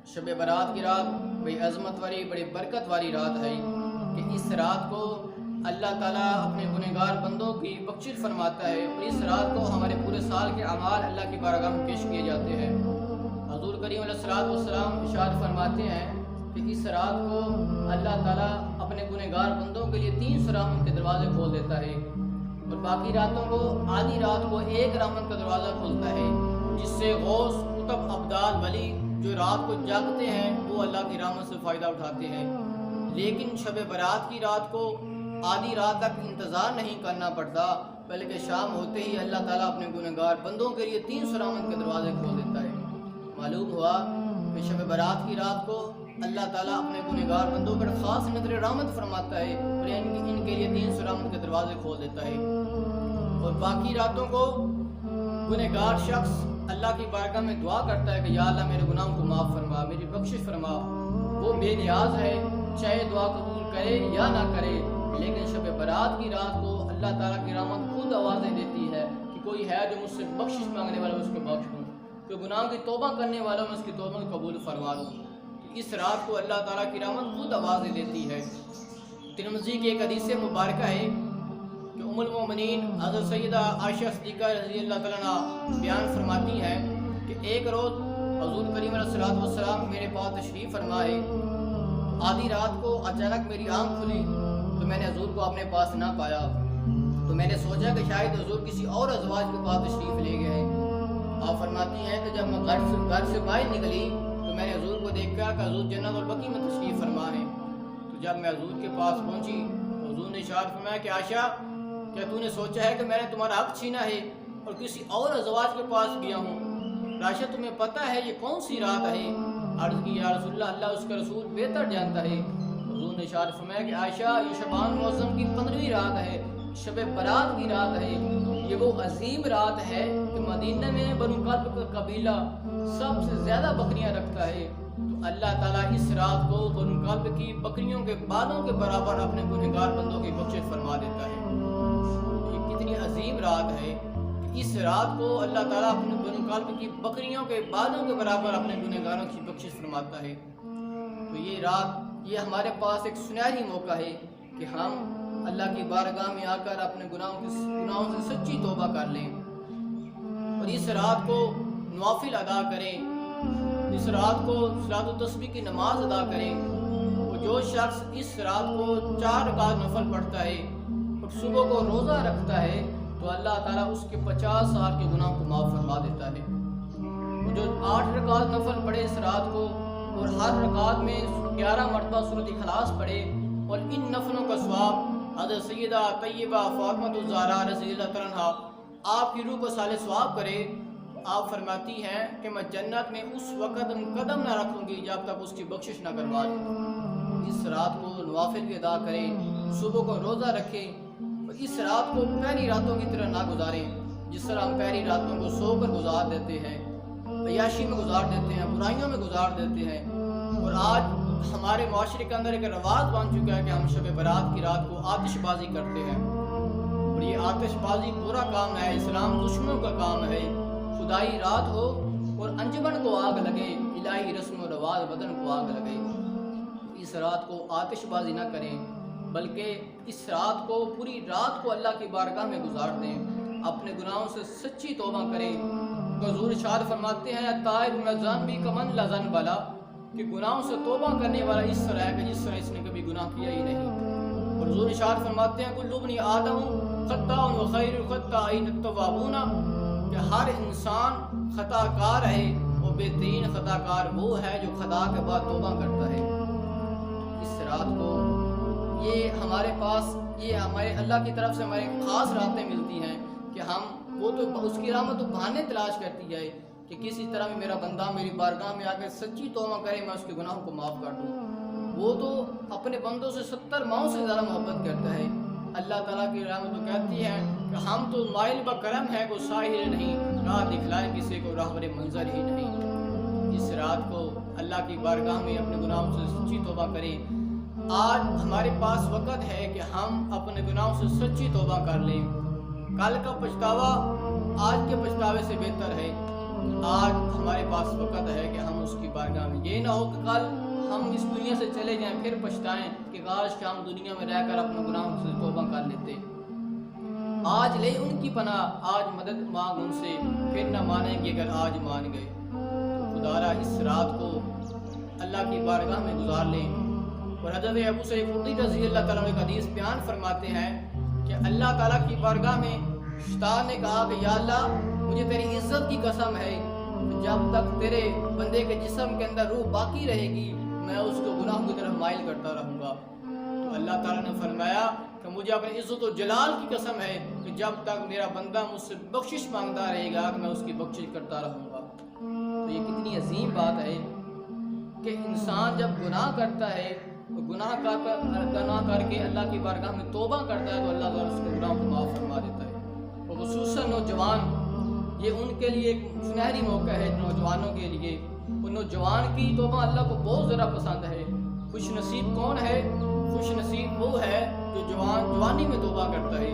شب برات کی رات بڑی عظمت والی بڑی برکت والی رات ہے کہ اس رات کو اللہ تعالیٰ اپنے گنہگار بندوں کی بخشش فرماتا ہے، اور اس رات کو ہمارے پورے سال کے اعمال اللہ کی بارگاہ میں پیش کیے جاتے ہیں۔ حضور کریم علیہ الصلوۃ والسلام ارشاد فرماتے ہیں کہ اس رات کو اللہ تعالیٰ اپنے گنہگار بندوں کے لیے 3 رحمت کے دروازے کھول دیتا ہے، اور باقی راتوں کو آدھی رات کو 1 رحمت کا دروازہ کھولتا ہے، جس سے غوث قطب ابدال ولی جو رات کو جاگتے ہیں وہ اللہ کی رحمت سے فائدہ اٹھاتے ہیں۔ لیکن شب برات کی رات کو آدھی رات تک انتظار نہیں کرنا پڑتا، بلکہ شام ہوتے ہی اللہ تعالیٰ اپنے گنہگار بندوں کے لیے 3 رحمت کے دروازے کھول دیتا ہے۔ معلوم ہوا کہ شب برات کی رات کو اللہ تعالیٰ اپنے گنہگار بندوں پر خاص نظر رحمت فرماتا ہے، اور ان کے لیے 3 رحمت کے دروازے کھول دیتا ہے، اور باقی راتوں کو گنہگار شخص اللہ کی بارگاہ میں دعا کرتا ہے کہ یا اللہ میرے گناہوں کو معاف فرما، میری بخشش فرما۔ وہ بے نیاز ہے، چاہے دعا قبول کرے یا نہ کرے، لیکن شب برات کی رات کو اللہ تعالیٰ کی رحمت خود آوازیں دیتی ہے کہ کوئی ہے جو مجھ سے بخشش مانگنے والا، اس کو بخش دوں، کوئی گناہ کی توبہ کرنے والا، میں اس کی توبہ کو قبول فرما لوں۔ اس رات کو اللہ تعالیٰ کی رحمت خود آوازیں دیتی ہے۔ ترمذی کی ایک حدیث مبارکہ ہے کہ ام المومنین حضرت سیدہ عائشہ صدیقہ رضی اللہ تعالیٰ عنہ بیان فرماتی ہیں کہ ایک روز حضور کریم علیہ الصلوۃ والسلام میرے پاس تشریف فرمائے، آدھی رات کو اچانک میری آنکھ کھلی تو میں نے حضور کو اپنے پاس نہ پایا، تو میں نے سوچا کہ شاید حضور کسی اور ازواج کے پاس تشریف لے گئے ہیں۔ آپ فرماتی ہیں کہ جب میں گھر سے باہر نکلی تو میں نے حضور کو دیکھا کہ حضور جنت البقیع میں تشریف فرما ہیں۔ تو جب میں حضور کے پاس پہنچی تو حضور نے ارشاد فرمایا کہ عائشہ، کیا تو نے سوچا ہے کہ میں نے تمہارا حق چھینا ہے اور کسی اور ازواج کے پاس گیا ہوں؟ عائشہ تمہیں پتہ ہے یہ کون سی رات ہے؟ عرض کی یا رسول اللہ، اللہ اس کا رسول بہتر جانتا ہے۔ حضور نے ارشاد فرمایا کہ عائشہ، یہ شعبان معظم کی 15ویں رات ہے، شب برات کی رات ہے۔ یہ وہ عظیم رات ہے کہ مدینہ میں بنو کلب کا قبیلہ سب سے زیادہ بکریاں رکھتا ہے، تو اللہ تعالیٰ اس رات کو بنو کلب کی بکریوں کے بالوں کے برابر اپنے گنہگار بندوں کی بخشش فرما دیتا ہے۔ یہ کتنی عظیم رات ہے کہ اس رات کو اللہ تعالیٰ اپنے بنو کلب کی بکریوں کے بالوں کے برابر اپنے گنہگاروں کی بخشش فرماتا ہے۔ تو یہ رات، یہ ہمارے پاس ایک سنہری موقع ہے کہ ہم اللہ کی بارگاہ میں آ کر اپنے گناہوں سے سچی توبہ کر لیں، اور اس رات کو نوافل ادا کریں، اس رات کو صلاۃ التسبیح کی نماز ادا کریں۔ اور جو شخص اس رات کو 4 رکعت نفل پڑھتا ہے اور صبح کو روزہ رکھتا ہے تو اللہ تعالیٰ اس کے 50 سال کے گناہ کو معاف فرما دیتا ہے۔ اور جو 8 رکعت نفل پڑھے اس رات کو، اور ہر رکعت میں 11 مرتبہ سورۃ اخلاص پڑھے، اور ان نفلوں کا ثواب حضرت سیدہ طیبہ فاطمہ الزہرا رضی اللہ تعالیٰ عنہا آپ کی روح کو صالح ثواب کرے، آپ فرماتی ہیں کہ میں جنت میں اس وقت قدم نہ رکھوں گی جب تک اس کی بخشش نہ کروا دوں۔ اس رات کو نوافل بھی ادا کریں، صبح کو روزہ رکھیں، اور اس رات کو پہلی راتوں کی طرح نہ گزاریں جس طرح ہم پہلی راتوں کو سو کر گزار دیتے ہیں، عیاشی میں گزار دیتے ہیں، برائیوں میں گزار دیتے ہیں۔ اور آج ہمارے معاشرے کے اندر ایک رواج بن چکا ہے کہ ہم شب برات کی رات کو آتش بازی کرتے ہیں، اور یہ آتش بازی برا کام ہے، اسلام دشمنوں کا کام ہے۔ خدائی رات ہو اور انجمن کو آگ لگے، الہی رسم و رواج بدن کو آگ لگے۔ اس رات کو آتش بازی نہ کریں، بلکہ اس رات کو، پوری رات کو اللہ کی بارگاہ میں گزار دیں، اپنے گناہوں سے سچی توبہ کریں۔ حضور ارشاد فرماتے ہیں التائب من الذنب کمن لا ذنب لہ، کہ گناہوں سے توبہ کرنے والا اس طرح ہے کہ جس طرح اس نے کبھی گناہ کیا ہی نہیں۔ اور حضور ارشاد فرماتے ہیں کل ابن آدم خطاء وخیر الخطائین التوابون، کہ ہر انسان خطا کار ہے اور بہترین خطا کار وہ ہے جو خطا کے بعد توبہ کرتا ہے۔ اس رات کو یہ ہمارے پاس، یہ ہمارے اللہ کی طرف سے ہمارے خاص راتیں ملتی ہیں کہ ہم وہ تو اس کی رحمت تو بہانے تلاش کرتی ہے کہ کسی طرح بھی میرا بندہ میری بارگاہ میں آ کے سچی توبہ کرے، میں اس کے گناہوں کو معاف کر دوں۔ وہ تو اپنے بندوں سے 70 ماؤں سے زیادہ محبت کرتا ہے۔ اللہ تعالیٰ کی رحمت تو کہتی ہے کہ ہم تو مائل بکرم ہے، کوئی ساحل نہیں، راہ دکھلائے کسی کو راہبر منظر ہی نہیں۔ اس رات کو اللہ کی بارگاہ میں اپنے گناہوں سے سچی توبہ کریں۔ آج ہمارے پاس وقت ہے کہ ہم اپنے گناہوں سے سچی توبہ کر لیں۔ کل کا پچھتاوا آج کے پچھتاوے سے بہتر ہے۔ آج ہمارے پاس وقت ہے کہ ہم اس کی بارگاہ میں، یہ نہ ہو کہ کل ہم اس دنیا سے چلے جائیں پھر پچھتائیں کہ کاش کہ ہم دنیا میں رہ کر اپنے گناہوں سے توبہ کر لیتے۔ آج لے ان کی پناہ، آج مدد مانگ ان سے، پھر نہ مانیں گے اگر آج مان گئے۔ تو خدارا اس رات کو اللہ کی بارگاہ میں گزار لیں۔ اور حضرت ابو سعید خدری رضی اللہ تعالیٰ عنہ ایک حدیث بیان فرماتے ہیں کہ اللہ تعالیٰ کی بارگاہ میں شیطان نے کہا کہ یا اللہ مجھے تیری عزت کی قسم ہے جب تک تیرے بندے کے جسم کے اندر روح باقی رہے گی میں اس کو گناہوں کی طرف مائل کرتا رہوں گا۔ تو اللہ تعالیٰ نے فرمایا کہ مجھے اپنی عزت و جلال کی قسم ہے کہ جب تک میرا بندہ مجھ سے بخشش مانگتا رہے گا کہ میں اس کی بخشش کرتا رہوں گا۔ تو یہ کتنی عظیم بات ہے کہ انسان جب گناہ کرتا ہے، گناہ کر کے اللہ کی بارگاہ میں توبہ کرتا ہے تو اللہ تعالیٰ اس کے گناہوں کو معاف فرما دیتا ہے۔ اور خصوصاً نوجوان، یہ ان کے لیے ایک سنہری موقع ہے نوجوانوں کے لیے۔ اور نوجوان کی توبہ اللہ کو بہت زیادہ پسند ہے۔ خوش نصیب کون ہے؟ خوش نصیب وہ ہے جو جوانی میں توبہ کرتا ہے۔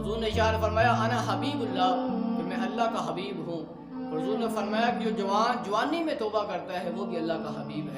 حضور نے ارشاد فرمایا انا حبیب اللہ، کہ میں اللہ کا حبیب ہوں۔ حضور نے فرمایا کہ جو جوان جوانی میں توبہ کرتا ہے وہ بھی اللہ کا حبیب ہے۔